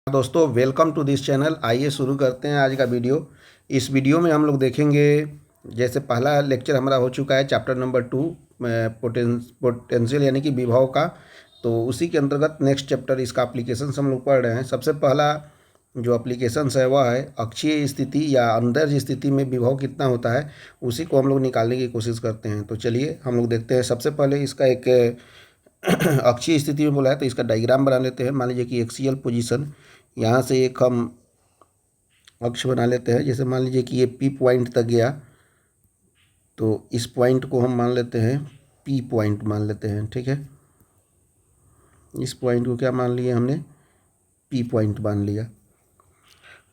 दोस्तों welcome to this channel. आइए शुरू करते हैं आज का वीडियो। इस वीडियो में हम लोग देखेंगे, जैसे पहला लेक्चर हमारा हो चुका है चैप्टर नंबर 2 पोटेंशियल यानी कि विभव का, तो उसी के अंतर्गत नेक्स्ट चैप्टर इसका एप्लीकेशन हम लोग पढ़ रहे हैं। सबसे पहला जो एप्लीकेशन है वह है अक्षीय स्थिति या अंदर स्थिति में विभव कितना होता है, उसी को हम लोग निकालने की कोशिश करते हैं। तो चलिए हम लोग देखते हैं। सबसे पहले इसका एक अक्षीय स्थिति में बोला है तो इसका डायग्राम बना लेते हैं। मान लीजिए कि एक्सियल पोजीशन, यहाँ से एक हम अक्ष बना लेते हैं। जैसे मान लीजिए कि ये पी पॉइंट तक गया, तो इस पॉइंट को हम मान लेते हैं पी पॉइंट मान लेते हैं। ठीक है, इस पॉइंट को क्या मान लिया हमने, पी पॉइंट मान लिया।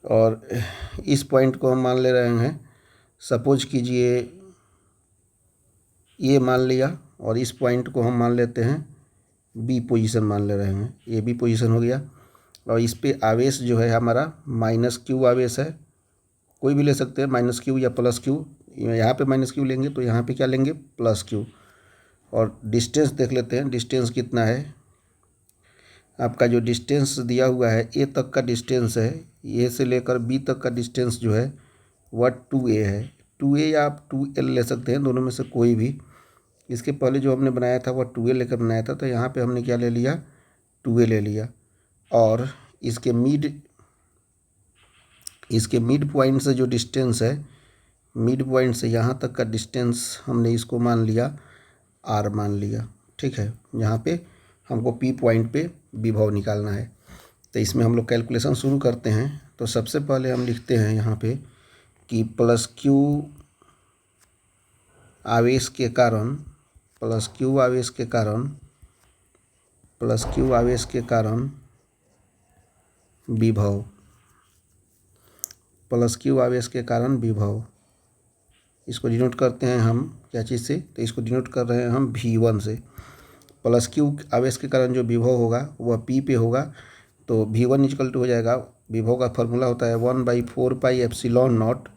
और इस पॉइंट को हम मान ले रहे हैं, सपोज कीजिए ये मान लिया, और इस पॉइंट को हम मान लेते हैं बी पोजीशन मान ले रहे हैं। ये बी पोजीशन हो गया। और इस पे आवेश जो है हमारा माइनस क्यू आवेश है, कोई भी ले सकते हैं, माइनस क्यू या प्लस क्यू। यहाँ पे माइनस क्यू लेंगे तो यहाँ पे क्या लेंगे, प्लस क्यू। और डिस्टेंस देख लेते हैं, डिस्टेंस कितना है आपका। जो डिस्टेंस दिया हुआ है ए तक का डिस्टेंस है, ए से लेकर बी तक का डिस्टेंस जो है वह 2a है। 2a या आप 2l ले सकते हैं, दोनों में से कोई भी। इसके पहले जो हमने बनाया था वह 2a लेकर बनाया था, तो यहाँ पे हमने क्या ले लिया, 2a ले लिया। और इसके मिड पॉइंट से जो डिस्टेंस है, मिड पॉइंट से यहाँ तक का डिस्टेंस हमने इसको मान लिया r मान लिया। ठीक है, यहाँ पे हमको p पॉइंट पे विभव निकालना है। तो इसमें हम लोग कैलकुलेशन शुरू करते हैं। तो सबसे पहले हम लिखते हैं यहाँ पे कि प्लस क्यू आवेश के कारण, प्लस क्यू आवेश के कारण, प्लस क्यू आवेश के कारण विभव, प्लस क्यू आवेश के कारण विभव। इसको डिनोट करते हैं हम क्या चीज़ से, तो इसको डिनोट कर रहे हैं हम V1 से। प्लस क्यू आवेश के कारण जो विभव होगा वह P पे होगा, तो V1 इक्वल टू हो जाएगा, विभव का फॉर्मूला होता है 1/4πε0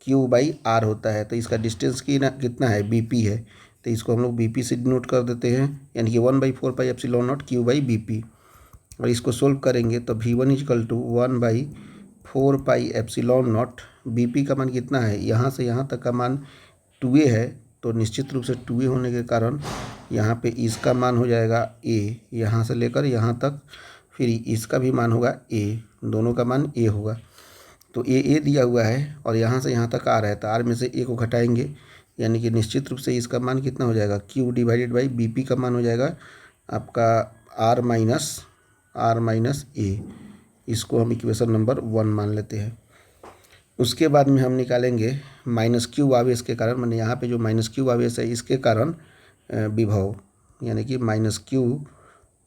Q/r होता है। तो इसका डिस्टेंस की ना कितना है, BP है, तो इसको हम लोग BP से डिनोट कर देते हैं, यानी कि 1/4πε0 Q/BP। और इसको सोल्व करेंगे तो V1 इक्वल टू 1/4πε0। BP का मान कितना है, यहाँ से यहाँ तक का मान 2a है, तो निश्चित रूप से 2a होने के कारण यहाँ पे इसका मान हो जाएगा a, यहाँ से लेकर यहाँ तक, फिर इसका भी मान होगा a, दोनों का मान a होगा। तो a दिया हुआ है और यहाँ से यहाँ तक r है, तो r में से a को घटाएंगे, यानी कि निश्चित रूप से इसका मान कितना हो जाएगा, Q/BP का मान हो जाएगा आपका r माइनस a। इसको हम इक्वेशन नंबर 1 मान लेते हैं। उसके बाद में हम निकालेंगे माइनस क्यू आवेश के कारण, मैंने यहाँ पे जो माइनस क्यू आवेश है इसके कारण विभव, यानी कि माइनस क्यू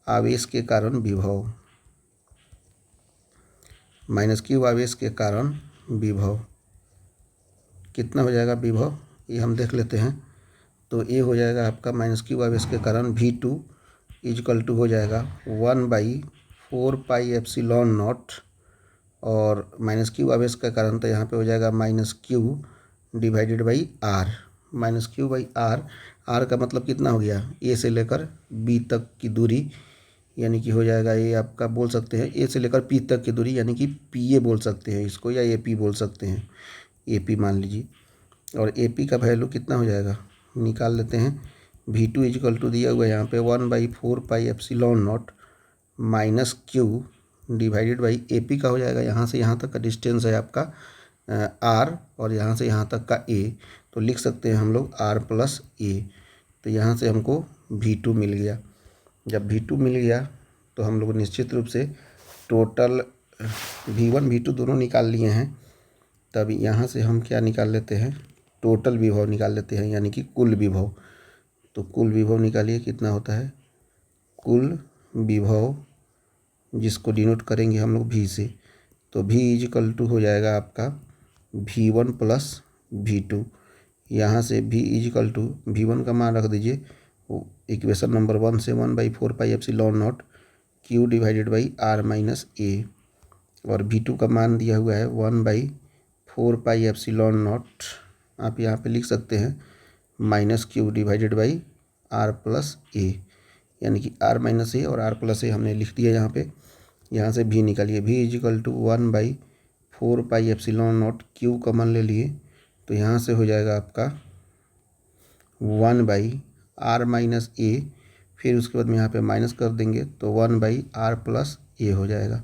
आवेश के कारण विभव, माइनस क्यू आवेश के कारण विभव कितना हो जाएगा विभव, ये हम देख लेते हैं। तो ये हो जाएगा आपका माइनस क्यू आवेश के कारण V2 इक्वल टू हो जाएगा 1/4πε0, और माइनस क्यू आवेश का कारण तो यहाँ पे हो जाएगा -q/r, -q/r। r का मतलब कितना हो गया, a से लेकर b तक की दूरी, यानी कि हो जाएगा ये आपका बोल सकते हैं a से लेकर p तक की दूरी, यानी कि pa बोल सकते हैं इसको, या ap बोल सकते हैं, ap मान लीजिए। और ap का वैल्यू कितना हो जाएगा, निकाल लेते हैं। V2 इक्वल टू दिया हुआ है यहाँ पे 1/4πε0 -q/AP का हो जाएगा, यहाँ से यहाँ तक का डिस्टेंस है आपका r, और यहाँ से यहाँ तक का a, तो लिख सकते हैं हम लोग r + a। तो यहाँ से हमको V2 मिल गया। जब V2 मिल गया तो हम लोग निश्चित रूप से टोटल V1 V2 दोनों निकाल लिए हैं। तब यहाँ से हम क्या निकाल लेते हैं, टोटल विभव निकाल लेते हैं, यानी कि कुल विभव। तो कुल विभव निकालिए कितना होता है, कुल विभव जिसको डिनोट करेंगे हम लोग V से, तो V इक्वल टू हो जाएगा आपका V1 + V2। यहाँ से V इक्वल टू V1 का मान रख दीजिए इक्वेशन नंबर 1 से 1/4πε0 Q/r-a, और V2 का मान दिया हुआ है 1/4πε0, आप यहाँ पे लिख सकते हैं -q/r + a, यानी कि r - a और r + a हमने लिख दिया यहाँ पे। यहाँ से भी निकालिए, v equal to 1/4πε0 Q common ले लिए तो यहाँ से हो जाएगा आपका 1/r-a, फिर उसके बाद में यहाँ पे माइनस कर देंगे तो 1/r+a हो जाएगा।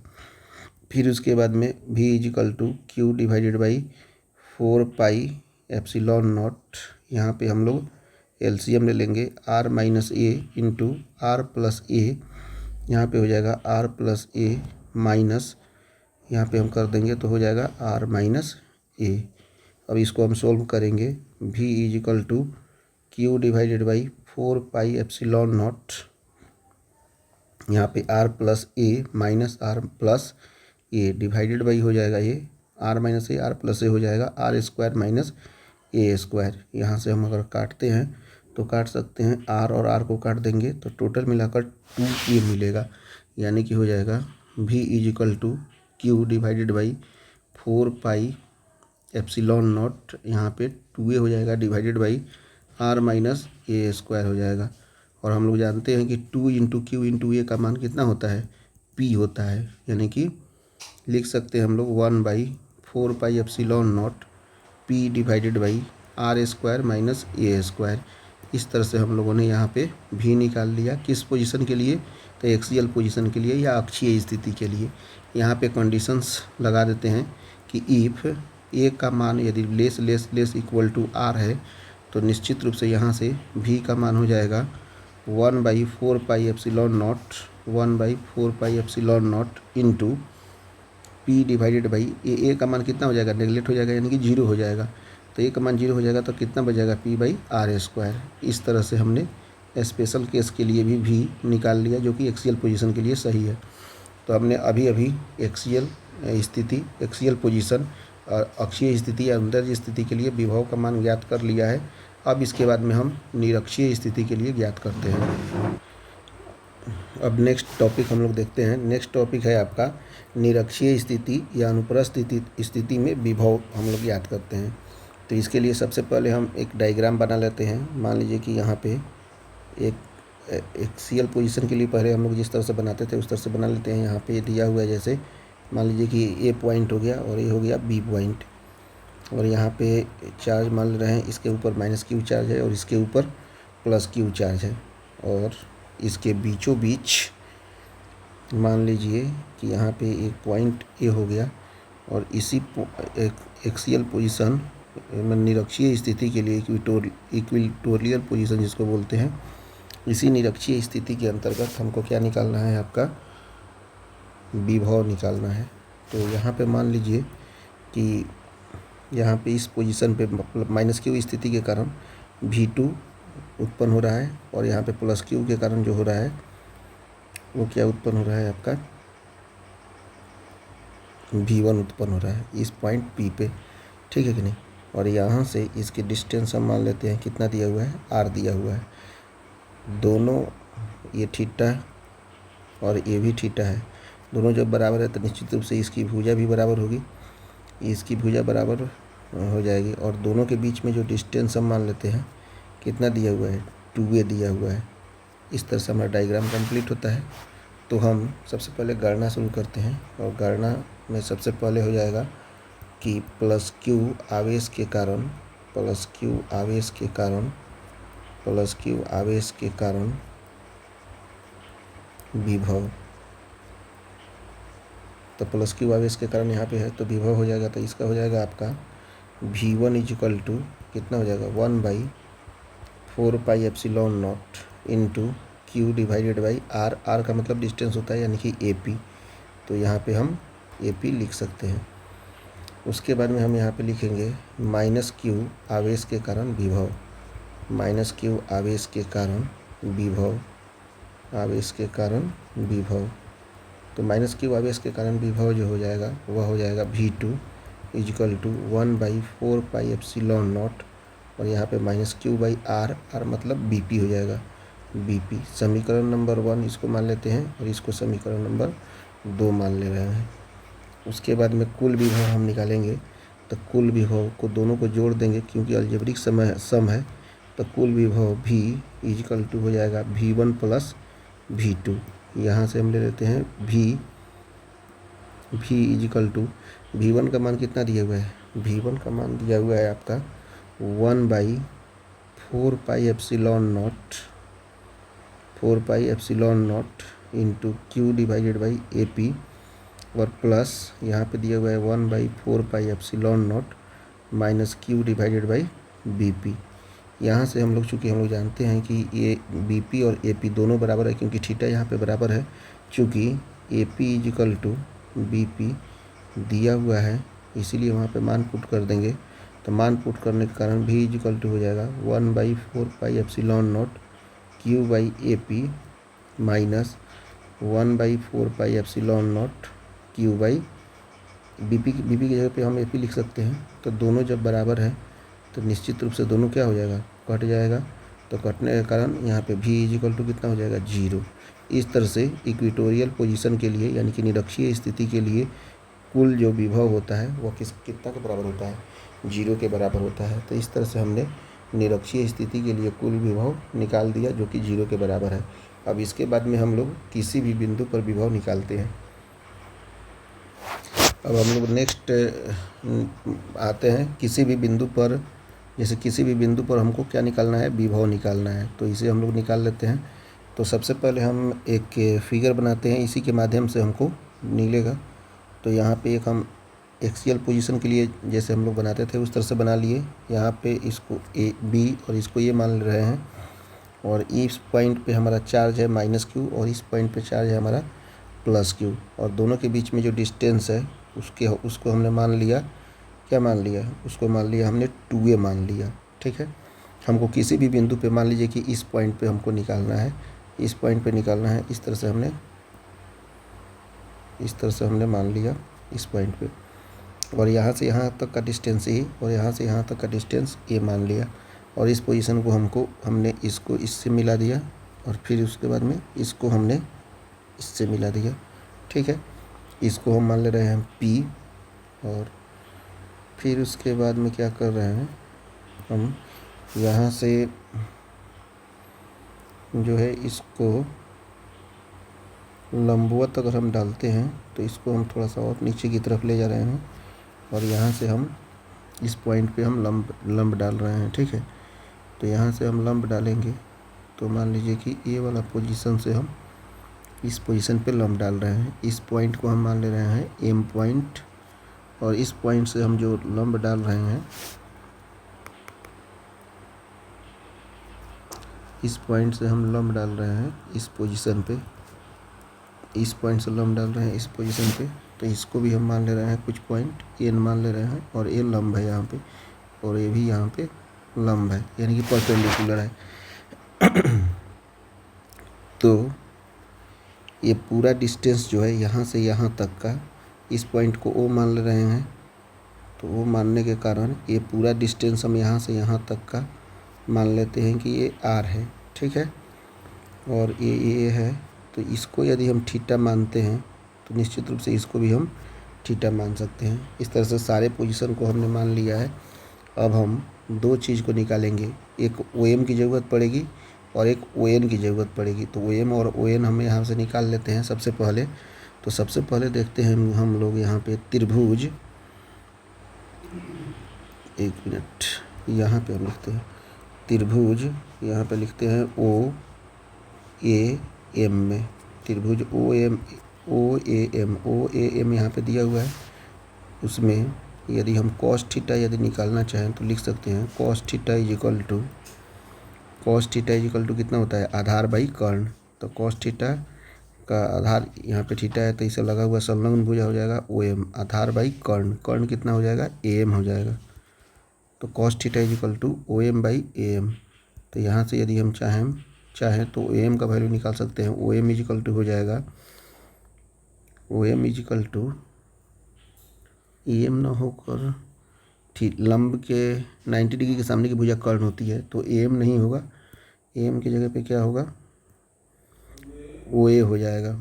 फिर उसके बाद में v equal to q divided by 4πε0, यहाँ पे हम लोग एलसीएम ले लेंगे r-a इंटू r+a, यहाँ पे हो जाएगा r+a माइनस, यहाँ पे हम कर देंगे तो हो जाएगा r-a। अब इसको हम सोल्व करेंगे, v equal to q divided by 4πε0, यहाँ पे r+a minus r+a divided by हो जाएगा ये r-a हो जाएगा r² माइनस a²। यहाँ से हम अगर काटते हैं तो काट सकते हैं, r और r को काट देंगे तो टोटल मिलाकर 2a मिलेगा, यानी कि हो जाएगा v equal to q divided by 4πε0, यहाँ पे 2a हो जाएगा डिवाइडेड बाई r-a² हो जाएगा। और हम लोग जानते हैं कि 2 इंटू क्यू इंटू ए का मान कितना होता है, p होता है, यानी कि लिख सकते हैं हम लोग 1/4πε0 p divided by r² minus a²। इस तरह से हम लोगों ने यहाँ पे भी निकाल लिया। किस पोजीशन के लिए, तो एक्सियल पोजीशन के लिए या अक्षीय स्थिति के लिए। यहाँ पे कंडीशंस लगा देते हैं कि इफ़ ए का मान यदि लेस इक्वल टू आर है तो निश्चित रूप से यहाँ से भी का मान हो जाएगा 1/4πε0 इंटू पी डिवाइडेड बाई ए का मान कितना हो जाएगा, नेगलेक्ट हो जाएगा, यानी कि 0 हो जाएगा। तो ए का मान 0 हो जाएगा तो कितना बचेगा, p/r²। इस तरह से हमने स्पेशल केस के लिए भी निकाल लिया, जो कि एक्सियल पोजीशन के लिए सही है। तो हमने अभी एक्सियल स्थिति, एक्सियल पोजीशन और अक्षीय स्थिति या अंदर स्थिति के लिए विभव का मान ज्ञात कर लिया है। अब इसके बाद में हम निरक्षीय स्थिति के लिए ज्ञात करते हैं। अब नेक्स्ट टॉपिक हम लोग देखते हैं। नेक्स्ट टॉपिक है आपका निरक्षीय स्थिति या अनुप्रस्थ स्थिति में विभव हम लोग ज्ञात करते हैं। तो इसके लिए सबसे पहले हम एक डायग्राम बना लेते हैं। मान लीजिए कि यहाँ पे एक एक्सियल पोजीशन के लिए पहले हम लोग जिस तरह से बनाते थे उस तरह से बना लेते हैं। यहाँ पे दिया हुआ है, जैसे मान लीजिए कि ए पॉइंट हो गया और ये हो गया बी पॉइंट, और यहाँ पे चार्ज मान रहे हैं, इसके ऊपर -q चार्ज है और इसके ऊपर +q चार्ज है, और इसके बीचों बीच मान लीजिए कि यहाँ पे एक पॉइंट ए हो गया, और इसी एक्सियल पोजीशन निरक्षीय स्थिति के लिए इक्विटोरियल पोजीशन जिसको बोलते हैं, इसी निरक्षीय स्थिति के अंतर्गत हमको क्या निकालना है, आपका विभव निकालना है। तो यहाँ पे मान लीजिए कि यहाँ पे इस पोजीशन पे -q स्थिति के कारण v2 उत्पन्न हो रहा है, और यहाँ पे +q के कारण जो हो रहा है वो क्या उत्पन्न हो रहा है, आपका v1 उत्पन्न हो रहा है इस पॉइंट P पे, ठीक है कि नहीं। और यहाँ से इसकी डिस्टेंस हम मान लेते हैं, कितना दिया हुआ है, r दिया हुआ है। दोनों ये थीटा और ये भी थीटा है, दोनों जब बराबर है तो निश्चित रूप से इसकी भुजा भी बराबर होगी, इसकी भुजा बराबर हो जाएगी। और दोनों के बीच में जो डिस्टेंस हम मान लेते हैं, कितना दिया हुआ है, 2a दिया हुआ है। इस तरह से हमारा डायग्राम कंप्लीट होता है। तो हम सबसे पहले गणना शुरू करते हैं, और गणना में सबसे पहले हो जाएगा कि +q आवेश के कारण विभव, तो +q आवेश के कारण यहाँ पे है तो विभव हो जाएगा। तो इसका हो जाएगा आपका v1 इजिकल टू कितना हो जाएगा, 1/4πε0 into q divided by r का मतलब डिस्टेंस होता है, यानी कि AP। तो यहाँ पे हम AP लिख सकते हैं। उसके बाद में हम यहाँ पे लिखेंगे -q आवेश के कारण विभव, -q आवेश के कारण विभव। तो -q आवेश के कारण विभव जो हो जाएगा वह हो जाएगा v2 इजिकल टू 1/4πε0, और यहाँ पे -q/r, r मतलब BP हो जाएगा, BP। समीकरण नंबर 1 इसको मान लेते हैं, और इसको समीकरण नंबर 2 मान ले रहे हैं। उसके बाद में कुल विभव हम निकालेंगे, तो कुल विभव को दोनों को जोड़ देंगे, क्योंकि अलजेब्रिक सम है। तो कुल विभव v इजिकल टू हो जाएगा v1 + v2। यहाँ से हम ले लेते हैं v v equal to V1 का मान कितना दिया हुआ है, V1 का मान दिया हुआ है आपका 1/4 pi epsilon naught into Q divided by AP और प्लस यहाँ पे दिया हुआ है 1/4 pi epsilon not minus Q divided by BP। यहाँ से हम लोग चूँकि हम लोग जानते हैं कि ये BP और AP दोनों बराबर है, क्योंकि थीटा यहाँ पे बराबर है, चूँकि AP इजिकल टू BP दिया हुआ है, इसीलिए वहाँ पे मान पुट कर देंगे। तो मान पुट करने के कारण V इजिकल टू हो जाएगा 1/4 pi epsilon not Q by AP minus 1/4 pi epsilon not Q by BP की जगह पे हम AP लिख सकते हैं। तो दोनों जब बराबर है तो निश्चित रूप से दोनों क्या हो जाएगा, कट जाएगा। तो कटने के कारण यहाँ पे V इजिकल टू कितना हो जाएगा, 0। इस तरह से इक्वेटोरियल पोजीशन के लिए यानी कि निरक्षीय स्थिति के लिए कुल जो विभव होता है वह कितना के बराबर होता है, 0 के बराबर होता है। तो इस तरह से हमने निरक्षीय स्थिति के लिए कुल विभव निकाल दिया जो कि 0 के बराबर है। अब इसके बाद में हम लोग किसी भी बिंदु पर विभव निकालते हैं। अब हम लोग नेक्स्ट आते हैं किसी भी बिंदु पर, जैसे किसी भी बिंदु पर हमको क्या निकालना है, विभव निकालना है। तो इसे हम लोग निकाल लेते हैं। तो सबसे पहले हम एक फिगर बनाते हैं, इसी के माध्यम से हमको मिलेगा। तो यहाँ पे एक हम एक्सियल पोजीशन के लिए जैसे हम लोग बनाते थे उस तरह से बना लिए। यहाँ पे इसको B और इसको ये मान रहे हैं, और इस पॉइंट पे हमारा चार्ज है -Q और इस पॉइंट पे चार्ज है हमारा +Q, और दोनों के बीच में जो डिस्टेंस है उसको हमने मान लिया, क्या मान लिया, उसको मान लिया हमने 2a मान लिया। ठीक है, हमको किसी भी बिंदु पे मान लीजिए कि इस पॉइंट पे हमको निकालना है, इस पॉइंट पे निकालना है। इस तरह से हमने मान लिया इस पॉइंट पे, और यहाँ से यहाँ तक का डिस्टेंस A और यहाँ से यहाँ तक का डिस्टेंस A मान लिया। और इस पोजीशन को हमने इसको इससे मिला दिया, और फिर उसके बाद में इसको हमने इससे मिला दिया। ठीक है, इसको हम मान ले रहे हैं P, और फिर उसके बाद में क्या कर रहे हैं हम, यहाँ से जो है इसको लंबवत अगर हम डालते हैं तो इसको हम थोड़ा सा और नीचे की तरफ ले जा रहे हैं, और यहाँ से हम इस पॉइंट पे हम लंब डाल रहे हैं। ठीक है, तो यहाँ से हम लंब डालेंगे तो मान लीजिए कि ये वाला पोजीशन से हम इस पोजीशन पे लंब डाल रहे हैं। इस पॉइंट को हम मान ले रहे हैं M पॉइंट, और इस पॉइंट से हम जो लंब डाल रहे हैं, इस पॉइंट से हम लंब डाल रहे हैं इस पोजीशन पे, इस पॉइंट से लंब डाल रहे हैं इस पोजीशन पे। तो इसको भी हम मान ले रहे हैं कुछ पॉइंट N मान ले रहे हैं, और ये लंब है यहाँ पे, और ये भी यहाँ पे लंब है, यानी कि परपेंडिकुलर है। तो ये पूरा डिस्टेंस जो है यहाँ से यहाँ तक का, इस पॉइंट को O मान ले रहे हैं। तो वो मानने के कारण ये पूरा डिस्टेंस हम यहाँ से यहाँ तक का मान लेते हैं कि ये R है। ठीक है, और ये है। तो इसको यदि हम थीटा मानते हैं तो निश्चित रूप से इसको भी हम थीटा मान सकते हैं। इस तरह से सारे पोजीशन को हमने मान लिया है। अब हम दो चीज़ को निकालेंगे, एक OM की ज़रूरत पड़ेगी और एक ON की ज़रूरत पड़ेगी। तो OM और ON हम यहाँ से निकाल लेते हैं सबसे पहले। तो सबसे पहले देखते हैं हम लोग यहाँ पे त्रिभुज, एक मिनट, यहाँ पे हम लिखते हैं त्रिभुज, यहाँ पे लिखते हैं OAM में, त्रिभुज OAM यहाँ पे दिया हुआ है। उसमें यदि हम cos थीटा यदि निकालना चाहें तो लिख सकते हैं cos थीटा इजिकल टू कितना होता है, आधार बाई कर्ण। तो cos थीटा का आधार यहाँ पे थीटा है, तो इसे लगा हुआ संलग्न भुजा हो जाएगा OM, आधार बाई कर्ण कितना हो जाएगा, AM हो जाएगा। तो cos theta is equal to OM by AM। तो यहाँ से यदि हम चाहें तो AM का वैल्यू निकाल सकते हैं। OM इजिकल टू हो जाएगा, OM इजिकल टू AM ना होकर लंब के 90 डिग्री के सामने की भुजा कर्ण होती है, तो AM नहीं होगा, AM की जगह पे क्या होगा, OA हो जाएगा,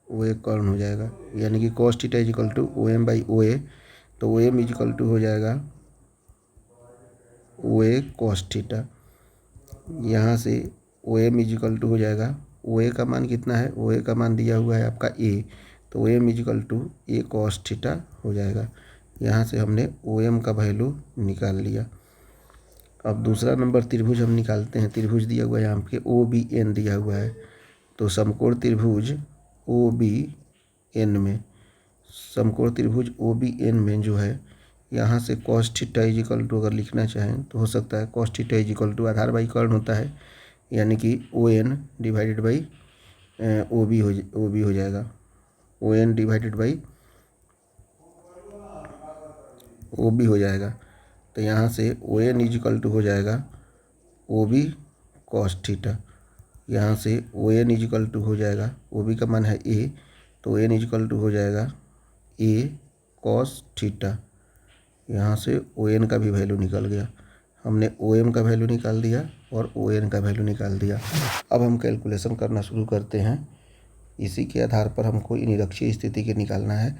OA कर्ण हो जाएगा। यानी कि cos theta is equal to OM by OA। तो OM इजिकल टू हो जाएगा OA cos थीटा। यहाँ से OM इजिकल टू हो जाएगा, OA का मान कितना है, OA का मान दिया हुआ है आपका A, तो O M is equal to A cos theta हो जाएगा। यहाँ से हमने ओ एम का वैल्यू निकाल लिया। अब दूसरा नंबर त्रिभुज हम निकालते हैं। त्रिभुज दिया हुआ है यहाँ पे ओ बी एन दिया हुआ है, तो समकोण त्रिभुज ओ बी एन में, समकोण त्रिभुज ओ बी एन में जो है यहाँ से कॉस थीटा इजिकल टू अगर लिखना चाहें तो हो सकता है कॉस थीटा इजिकल टू आधार बाई कर्ण होता है, यानी कि O N divided by O B हो जाएगा। O N divided by O B हो जाएगा। तो यहाँ से ओ एन इजिकल टू हो जाएगा ओ बी कॉस थीटा। यहाँ से ओ एन इजिकल टू हो जाएगा, ओ बी का मान है ए, तो ओ एन इजिकल टू हो जाएगा ए कॉस थीटा। यहाँ से ओ एन का भी वैल्यू निकल गया। हमने ओ एम का वैल्यू निकाल दिया और ओ एन का वैल्यू निकाल दिया। अब हम कैलकुलेशन करना शुरू करते हैं। इसी के आधार पर हमको निरक्षीय स्थिति के निकालना है।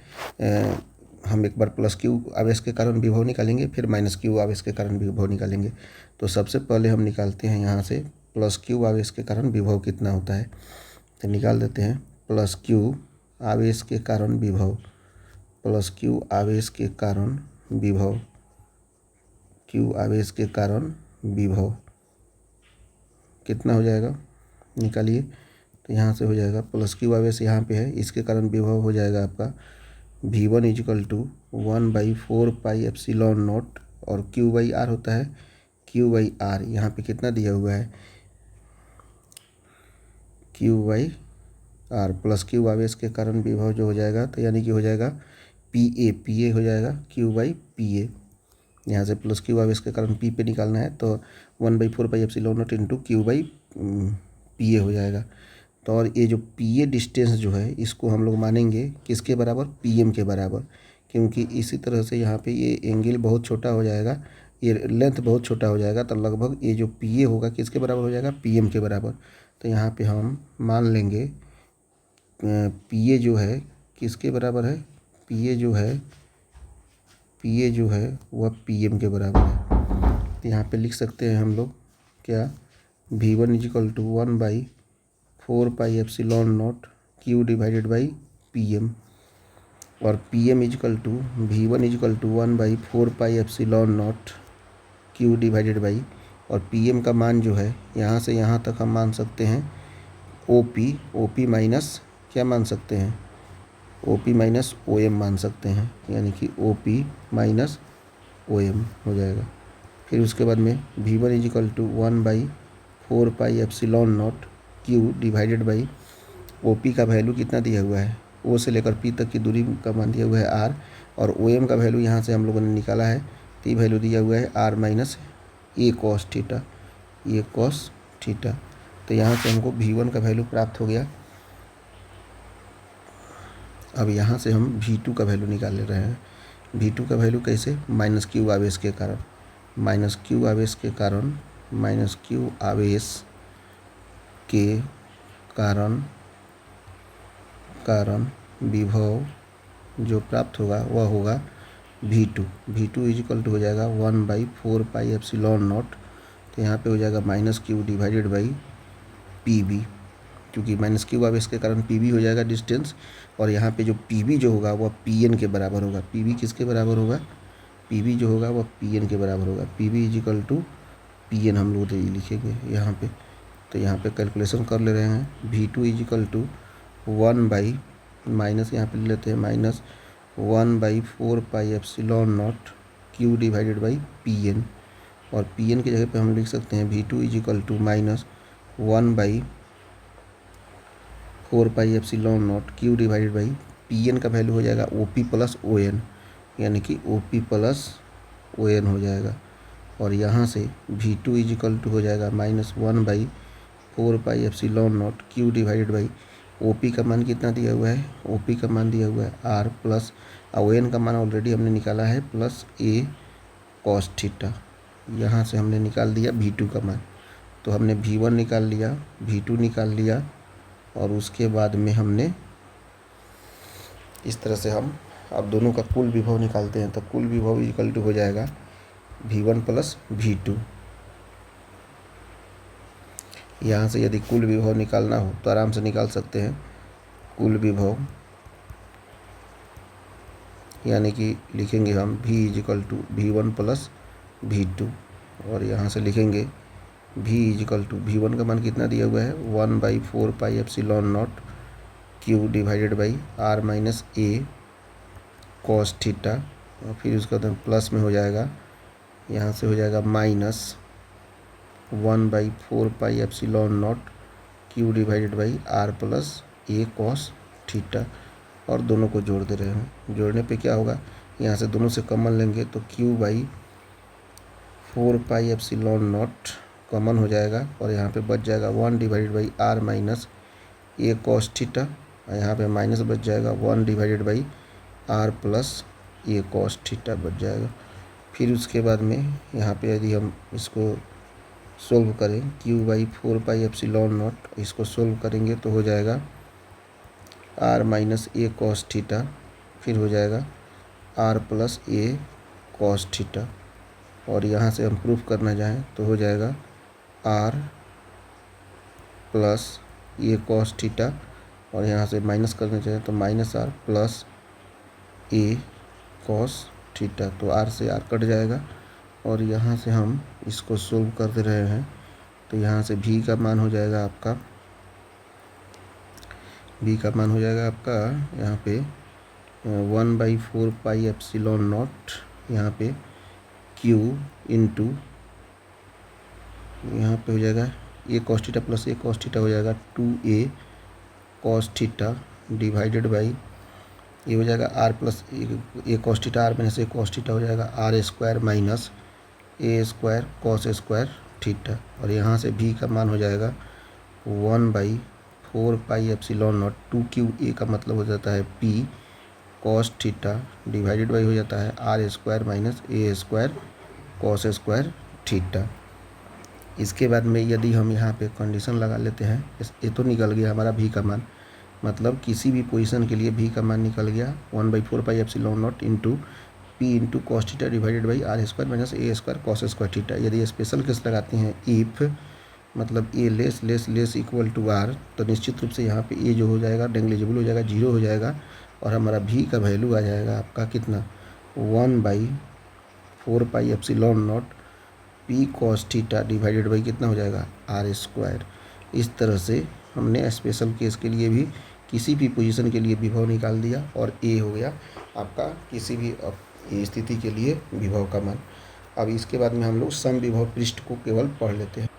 हम एक बार प्लस क्यू आवेश के कारण विभव निकालेंगे, फिर माइनस क्यू आवेश के कारण विभव निकालेंगे। तो सबसे पहले हम निकालते हैं यहाँ से प्लस क्यू आवेश के कारण विभव कितना होता है, तो निकाल देते हैं। प्लस क्यू आवेश के कारण विभव, प्लस क्यू आवेश के कारण विभव, क्यू आवेश के कारण विभव कितना हो जाएगा निकालिए। तो यहाँ से हो जाएगा प्लस क्यू आवेश यहाँ पे है, इसके कारण विभव हो जाएगा आपका V1 इजिकल टू 1/4πε0 और Q बाई आर होता है Q बाई आर। यहाँ पे कितना दिया हुआ है Q by R. Plus Q आवेश के कारण विभव जो हो जाएगा तो यानी कि हो जाएगा PA हो जाएगा Q बाई PA। यहाँ से प्लस क्यू आवेश के कारण P पे निकालना है, तो 1/4πε0 इंटू Q बाई PA हो जाएगा। तो और ये जो PA डिस्टेंस जो है इसको हम लोग मानेंगे किसके बराबर, PM के बराबर, क्योंकि इसी तरह से यहाँ पे ये एंगल बहुत छोटा हो जाएगा, ये लेंथ बहुत छोटा हो जाएगा, तो लगभग ये जो PA होगा किसके बराबर हो जाएगा, PM के बराबर। तो यहाँ पे हम मान लेंगे PA जो है किसके बराबर है, PA जो है वह PM के बराबर है। तो यहाँ पे लिख सकते हैं हम लोग क्या, V1 equal to 1/4πε0 Q divided by PM, और PM equal to V1 equal to 1/4πε0 Q divided by, और PM का मान जो है यहाँ से यहाँ तक हम मान सकते हैं OP माइनस क्या मान सकते हैं, OP माइनस OM मान सकते हैं, यानी कि OP माइनस OM हो जाएगा। फिर उसके बाद में V1 equal to 1/4πε0 Q divided by OP का वैल्यू कितना दिया हुआ है, O से लेकर P तक की दूरी का मान दिया हुआ है R, और OM का वैल्यू यहाँ से हम लोगों ने निकाला है, तो ये वैल्यू दिया हुआ है R minus A cos theta, ये कॉस थीटा। तो यहाँ से हमको V1 का वैल्यू प्राप्त हो गया। अब यहाँ से हम V2 का वैल्यू निकाल ले रहे हैं। V2 का वैल्यू कैसे, माइनस क्यू आवेश के कारण, माइनस क्यू आवेश के कारण, माइनस क्यू आवेश के कारण विभव जो प्राप्त होगा वह होगा V2 इजिकल टू हो जाएगा 1/4πε0। तो यहाँ पे हो जाएगा minus Q divided by PB, क्योंकि माइनस क्यू आवेश के कारण PB हो जाएगा डिस्टेंस, और यहाँ पे जो PB जो होगा वह PN के बराबर होगा। PB किसके बराबर होगा, PB जो होगा वह PN के बराबर होगा। PB इजिकल टू PN हम लोग लिखेंगे यहाँ पे। तो यहाँ पे कैलकुलेशन कर ले रहे हैं। V2 इजिकल टू 1 माइनस यहाँ पे ले लेते हैं minus 1/4πε0 Q divided by PN, और PN की जगह पे हम लिख सकते हैं V2 equal to minus 1/4πε0 Q divided by PN का वैल्यू हो जाएगा OP प्लस ON, यानी कि OP प्लस ON हो जाएगा। और यहाँ से V2 इजिकल टू हो जाएगा minus 1/4πε0 Q divided by OP का मान कितना दिया हुआ है, OP का मान दिया हुआ है R प्लस ON का मान ऑलरेडी हमने निकाला है प्लस A कॉस थीटा। यहाँ से हमने निकाल दिया V2 का मान। तो हमने V1 निकाल लिया, V2 निकाल लिया, और उसके बाद में हमने इस तरह से हम अब दोनों का कुल विभव निकालते हैं। तो कुल विभव इक्वल टू हो जाएगा V1 प्लस V2। यहाँ से यदि कुल विभव निकालना हो तो आराम से निकाल सकते हैं। कुल विभव यानी कि लिखेंगे हम v equal to v1 plus v2, और यहाँ से लिखेंगे v इजिकल टू v1 का मान कितना दिया हुआ है 1/4 pi epsilon not q divided by r minus a cos theta, और फिर उसका तो प्लस में हो जाएगा, यहाँ से हो जाएगा minus 1/4 pi epsilon not q divided by r plus a cos theta, और दोनों को जोड़ दे रहे हैं। जोड़ने पे क्या होगा, यहाँ से दोनों से कॉमन लेंगे तो q/4 pi epsilon not common हो जाएगा, और यहाँ पे बच जाएगा 1 divided by r minus a cos theta, और यहाँ पे माइनस बच जाएगा 1 divided by r plus a cos theta बच जाएगा। फिर उसके बाद में यहाँ पे यदि हम इसको सोल्व करें q/4 पाई एप्सिलॉन नॉट, इसको सोल्व करेंगे तो हो जाएगा r minus a cos theta, फिर हो जाएगा r plus a cos theta, और यहाँ से हम प्रूफ करना चाहें तो हो जाएगा r plus a cos theta, और यहाँ से माइनस करना चाहें तो minus r plus a cos theta, तो r से r कट जाएगा, और यहाँ से हम इसको सोल्व कर दे रहे हैं तो यहाँ से v का मान हो जाएगा आपका यहाँ पे 1/4 पाई एप्सिलॉन नॉट, यहाँ पे q इंटू यहाँ पे हो जाएगा a cos theta plus a cos theta हो जाएगा 2a cos theta divided by ये हो जाएगा r plus a cos theta, r minus a cos theta हो जाएगा r square minus a square cos square theta, और यहाँ से v का मान हो जाएगा 1/4 पाई एप्सिलॉन नॉट 2qa का मतलब हो जाता है p cos theta divided by हो जाता है r square minus a square cos square theta. इसके बाद में यदि हम यहाँ पे कंडीशन लगा लेते हैं, ये तो निकल गया हमारा v का मान, मतलब किसी भी पोजीशन के लिए v का मान निकल गया 1/4 pi epsilon naught into p into cos theta divided by r square minus a square cos square theta. यदि स्पेशल केस लगाते हैं इफ़ मतलब a less equal to r, तो निश्चित रूप से यहाँ पे a जो हो जाएगा नेग्लिजिबल हो जाएगा, 0 हो जाएगा, और हमारा v का वैल्यू आ जाएगा आपका कितना 1/4 pi epsilon not p cos theta divided by कितना हो जाएगा r स्क्वायर। इस तरह से हमने स्पेशल केस के लिए भी किसी भी पोजीशन के लिए विभव निकाल दिया, और a हो गया आपका किसी भी स्थिति के लिए विभव का मान। अब इसके बाद में हम लोग सम विभव पृष्ठ को केवल पढ़ लेते हैं।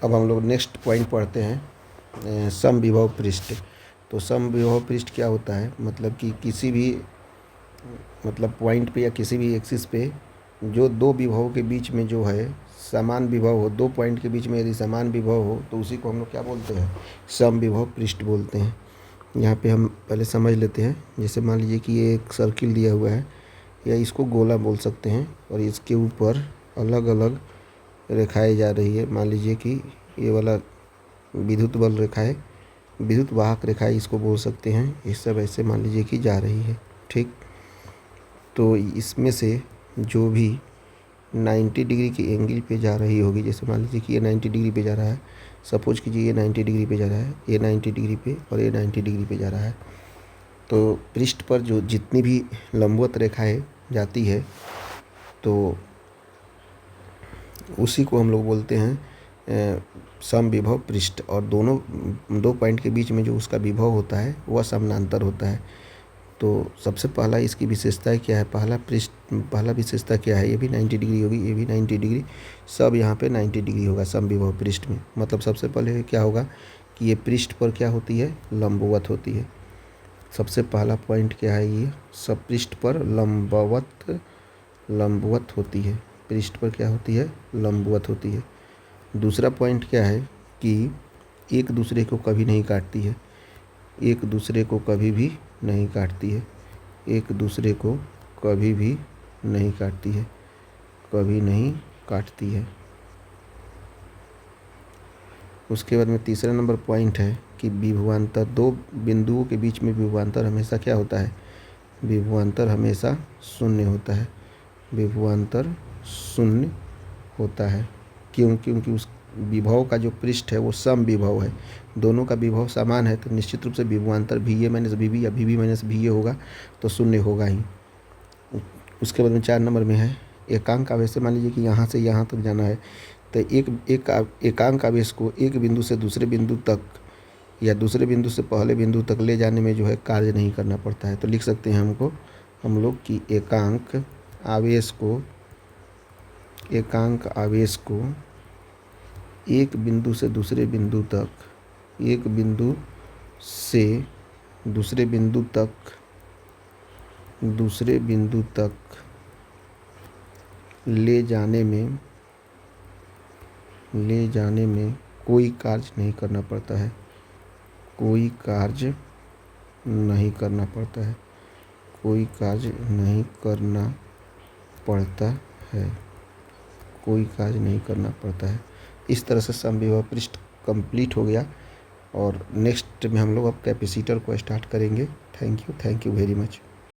अब हम लोग नेक्स्ट पॉइंट पढ़ते हैं सम विभव पृष्ठ। तो सम विभव पृष्ठ क्या होता है, मतलब कि किसी भी पॉइंट पे या किसी भी एक्सिस पे जो दो विभव के बीच में जो है समान विभव हो, दो पॉइंट के बीच में यदि समान विभव हो तो उसी को हम लोग क्या बोलते हैं, सम विभव पृष्ठ बोलते हैं। यहाँ पे हम पहले समझ लेते हैं, जैसे मान लीजिए कि ये एक सर्किल दिया हुआ है, या इसको गोला बोल सकते हैं, और इसके ऊपर अलग अलग रेखाएं जा रही है। मान लीजिए कि ये वाला विद्युत बल रेखाएं, विद्युत वाहक रेखाएं इसको बोल सकते हैं, ये सब ऐसे मान लीजिए कि जा रही है, ठीक। तो इसमें से जो भी 90 डिग्री की एंगल पे जा रही होगी, जैसे मान लीजिए कि ये 90 डिग्री पे जा रहा है, सपोज कीजिए ये 90 डिग्री पे जा रहा है, ये 90 डिग्री पे और ये 90 डिग्री पे जा रहा है, तो पृष्ठ पर जो जितनी भी लंबवत रेखाएं जाती है तो उसी को हम लोग बोलते हैं सम विभव पृष्ठ, और दो पॉइंट के बीच में जो उसका विभव होता है वह समानांतर होता है। तो सबसे पहला इसकी विशेषता क्या है, पहला विशेषता क्या है, ये भी 90 डिग्री होगी, ये भी 90 डिग्री, सब यहाँ पे 90 डिग्री होगा सम विभव पृष्ठ में। मतलब सबसे पहले क्या होगा कि ये पृष्ठ पर क्या होती है, लंबवत होती है। सबसे पहला पॉइंट क्या है, ये सब पृष्ठ पर लंबवत होती है, पृष्ठ पर क्या होती है, लंबवत होती है। दूसरा पॉइंट क्या है कि एक दूसरे को कभी नहीं काटती है, एक दूसरे को कभी भी नहीं काटती है, एक दूसरे को कभी भी नहीं काटती है, कभी नहीं काटती है। उसके बाद में तीसरा नंबर पॉइंट है कि विभवांतर, दो बिंदुओं के बीच में विभवांतर हमेशा क्या होता है, विभवांतर हमेशा शून्य होता है, विभवांतर शून्य होता है। क्यों, क्योंकि विभव का जो पृष्ठ है वो सम विभव है, दोनों का विभव समान है, तो निश्चित रूप से विभवांतर VA माइनस VB या VB माइनस VA होगा, तो शून्य होगा ही। उसके बाद में 4 नंबर में है एकांक आवेश से, मान लीजिए कि यहाँ से यहाँ तक जाना है, तो एकांक आवेश को एक बिंदु से दूसरे बिंदु तक या दूसरे बिंदु से पहले बिंदु तक ले जाने में जो है कार्य नहीं करना पड़ता है। तो लिख सकते हैं हम लोग कि एकांक आवेश को एक बिंदु से दूसरे बिंदु तक, एक बिंदु से दूसरे बिंदु तक ले जाने में कोई कार्य नहीं करना पड़ता है, कोई कार्य नहीं करना पड़ता है, कोई कार्य नहीं करना पड़ता है, कोई कार्य नहीं करना पड़ता है। इस तरह से समविभव पृष्ठ कंप्लीट हो गया, और नेक्स्ट में हम लोग अब कैपेसिटर को स्टार्ट करेंगे। Thank you very much.